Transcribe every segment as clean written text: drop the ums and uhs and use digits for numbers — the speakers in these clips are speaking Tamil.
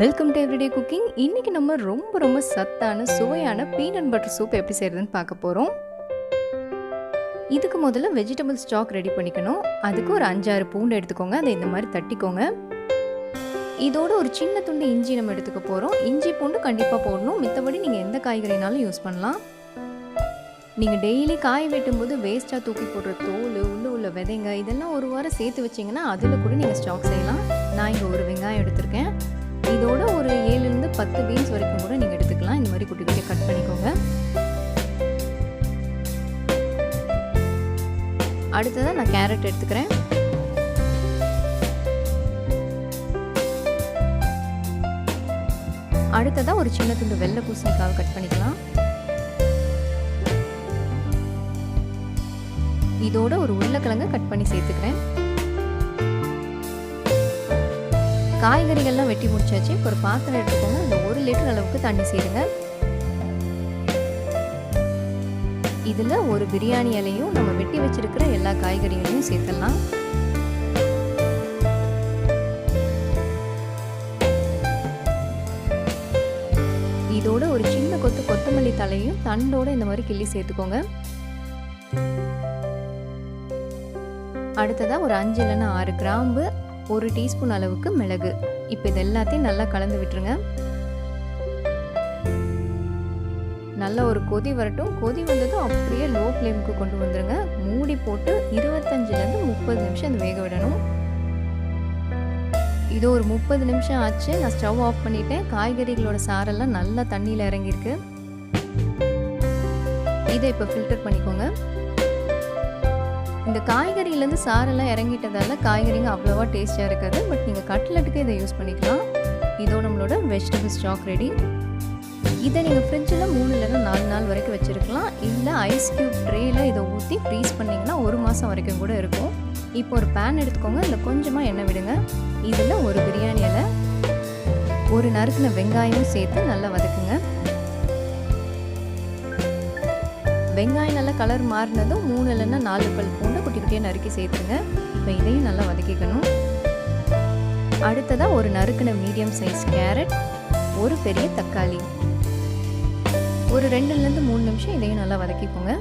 Welcome to everyday cooking. இன்றைக்கி நம்ம ரொம்ப சத்தான சுவையான பீனட் பட்டர் சூப் எப்படி செய்கிறதுன்னு பார்க்க போகிறோம். இதுக்கு முதல்ல வெஜிடபிள் ஸ்டாக் ரெடி பண்ணிக்கணும். அதுக்கு ஒரு 5-6 பூண்டு எடுத்துக்கோங்க. அதை இந்த மாதிரி தட்டிக்கோங்க. இதோட ஒரு சின்ன துண்டு இஞ்சி நம்ம எடுத்துக்க போகிறோம். இஞ்சி பூண்டு கண்டிப்பாக போடணும். மித்தபடி நீங்கள் எந்த காய்கறினாலும் யூஸ் பண்ணலாம். நீங்கள் டெய்லி காய் வெட்டும்போது வேஸ்ட்டாக தூக்கி போடுற தோல், உள்ள விதைங்க இதெல்லாம் ஒரு வாரம் சேர்த்து வச்சிங்கன்னா அதில் கூட நீங்கள் ஸ்டாக் செய்யலாம். நான் இங்கே ஒரு வெங்காயம் எடுத்திருக்கேன். இதோட ஒரு 7லேருந்து 10 பீன்ஸ் வரைக்கும் கூட நீங்கள் எடுத்துக்கலாம். இந்த மாதிரி குட்டி குட்டியாக கட் பண்ணிக்கோங்க. அடுத்ததாக நான் கேரட் எடுத்துக்கிறேன். அடுத்ததாக ஒரு சின்ன துண்டு வெள்ளை பூசணிக்காவை கட் பண்ணிக்கலாம். இதோட ஒரு உருளைக்கிழங்கு கட் பண்ணி சேர்த்துக்கிறேன். காய்கறிகள்லாம் வெட்டி முடிச்சாச்சு. இப்போ ஒரு பாத்திரம் எடுத்துக்கோங்க. இந்த 1 லிட்டர் அளவுக்கு தண்ணி சேருங்க. இதில் ஒரு பிரியாணி இலையும் நம்ம வெட்டி வச்சிருக்கிற எல்லா காய்கறிகளையும் சேர்த்துடலாம். இதோட ஒரு சின்ன கொத்து கொத்தமல்லி தலையும் தண்டோட இந்த மாதிரி கிள்ளி சேர்த்துக்கோங்க. அடுத்ததாக ஒரு 5 இல்லைன்னா 6 கிராம்பு, 1 டீஸ்பூன் அளவுக்கு மிளகு. இப்போ இது எல்லாத்தையும் நல்லா கலந்து விட்டுருங்க. நல்லா ஒரு கொதி வரட்டும். கொதி வந்ததும் அப்படியே லோ ஃப்ளேமுக்கு கொண்டு வந்துடுங்க. மூடி போட்டு 25லேருந்து 30 நிமிஷம் அது வேக விடணும். இது ஒரு 30 நிமிஷம் ஆச்சு. நான் ஸ்டவ் ஆஃப் பண்ணிட்டேன். காய்கறிகளோட சாரெல்லாம் நல்லா தண்ணியில் இறங்கியிருக்கு. இதை இப்போ ஃபில்டர் பண்ணிக்கோங்க. இந்த காய்கறியிலேருந்து சாரெல்லாம் இறங்கிட்டதால காய்கறிங்க அவ்வளோவா டேஸ்ட்டாக இருக்காது. பட் நீங்கள் கட்லெட்டுக்கு இதை யூஸ் பண்ணிக்கலாம். இதோ நம்மளோட வெஜிடபிள் ஸ்டாக் ரெடி. இதை நீங்கள் ஃப்ரிட்ஜில் 3 இல்லைன்னா 4 நாள் வரைக்கும் வச்சுருக்கலாம். இல்லை ஐஸ் க்யூப் ட்ரேயில் இதை ஊற்றி ஃப்ரீஸ் பண்ணிங்கன்னா 1 மாதம் வரைக்கும் கூட இருக்கும். இப்போ ஒரு பேன் எடுத்துக்கோங்க. இதில் கொஞ்சமாக எண்ணெய் விடுங்க. இதில் ஒரு பிரியாணி இலை, ஒரு நறுக்கின வெங்காயமும் சேர்த்து நல்லா வதக்குங்க. வெங்காயம் நல்லா கலர் மாறினதும் 3 இல்லைன்னா 4 பல் பூண்டை குட்டி குட்டியாக நறுக்கி சேர்த்துங்க. இப்போ இதையும் நல்லா வதக்கிக்கணும். அடுத்ததாக ஒரு நறுக்கின மீடியம் சைஸ் கேரட், ஒரு பெரிய தக்காளி, ஒரு 2லேருந்து 3 நிமிஷம் இதையும் நல்லா வதக்கிக்கோங்க.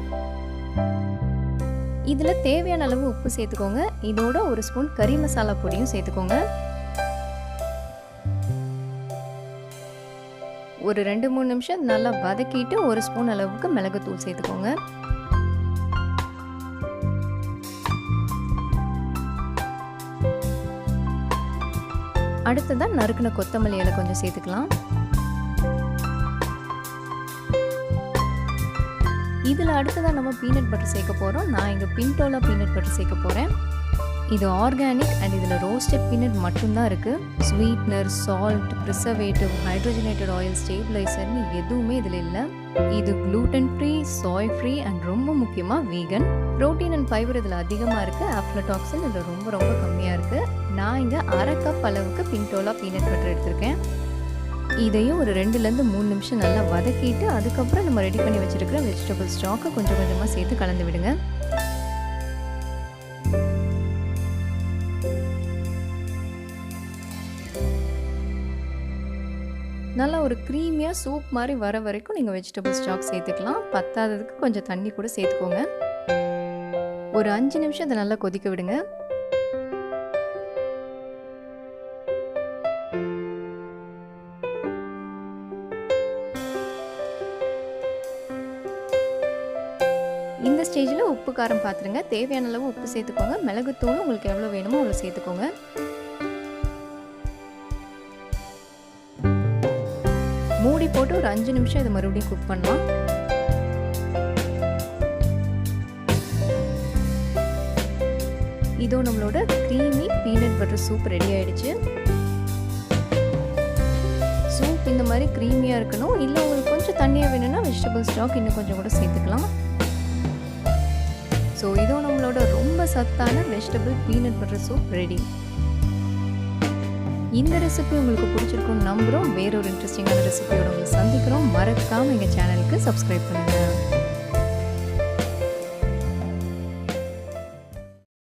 இதில் தேவையான அளவு உப்பு சேர்த்துக்கோங்க. இதோட ஒரு ஸ்பூன் கறி மசாலா பொடியும் சேர்த்துக்கோங்க. ஒரு 2-3 நிமிஷம் நல்லா வதக்கிட்டு 1 ஸ்பூன் அளவுக்கு மிளகுத்தூள் சேர்த்துக்கோங்க. அடுத்ததான் நறுக்கின கொத்தமல்லி இலை கொஞ்சம் சேர்த்துக்கலாம். இதில் அடுத்ததான் நம்ம பீனட் பட்டர் சேர்க்க போகிறோம். நான் இங்கே பின்டோலா பீனட் பட்டர் சேர்க்க போகிறேன். இது ஆர்கானிக் அண்ட் இதில் ரோஸ்டட் பீனட் மட்டும்தான் இருக்குது. Sweetener, salt, preservative, hydrogenated oil, ஸ்டேபிளைசர்னு எதுவுமே இதில் இல்லை. இது gluten free, soy free and ரொம்ப முக்கியமாக வீகன். ப்ரோட்டீன் அண்ட் ஃபைபர் இதில் அதிகமாக இருக்குது. ஆஃப்லடாக்சின் இதில் ரொம்ப கம்மியாக இருக்குது. நான் இங்கே 1/2 கப் அளவுக்கு பின்டோலா பீனட் பட்டர் எடுத்திருக்கேன். இதையும் ஒரு 2லேருந்து 3 நிமிஷம் நல்லா வதக்கிட்டு அதுக்கப்புறம் நம்ம ரெடி பண்ணி வச்சுருக்கிற வெஜிடபிள் ஸ்டாக்கை கொஞ்சம் கொஞ்சமாக சேர்த்து கலந்து விடுங்க. நல்லா ஒரு க்ரீமியாக சூப் மாதிரி வர வரைக்கும் நீங்கள் வெஜிடபிள் ஸ்டாக் சேர்த்துக்கலாம். பத்தாததுக்கு கொஞ்சம் தண்ணி கூட சேர்த்துக்கோங்க. ஒரு 5 நிமிஷம் அதை நல்லா கொதிக்க விடுங்க. இந்த ஸ்டேஜில் உப்பு காரம் பார்த்துருங்க. தேவையான அளவு உப்பு சேர்த்துக்கோங்க. மிளகுத்தூள் உங்களுக்கு எவ்வளோ வேணுமோ அவ்வளோ சேர்த்துக்கோங்க. மூடி போட்டு ஒரு 5 நிமிஷம் இதை மறுபடியும் குக் பண்ணலாம். இதோ நம்மளோட creamy peanut butter soup ready ஆயிடுச்சு. சூப் இந்த மாதிரி க்ரீமியாக இருக்கணும். இல்லை உங்களுக்கு கொஞ்சம் தண்ணியாக வேணும்னா வெஜிடபிள் ஸ்டாக் இன்னும் கொஞ்சம் கூட சேர்த்துக்கலாம். ஸோ இதோ நம்மளோட ரொம்ப சத்தான vegetable peanut butter soup ready. இந்த ரெசிபி உங்களுக்கு பிடிச்சிருக்கும்னு நம்புகிறோம். வேறொரு இன்ட்ரெஸ்டிங்கான ரெசிபியோட உங்களை சந்திக்கிறோம். மறக்காமல் எங்கள் சேனலுக்கு சப்ஸ்கிரைப் பண்ணுங்கள்.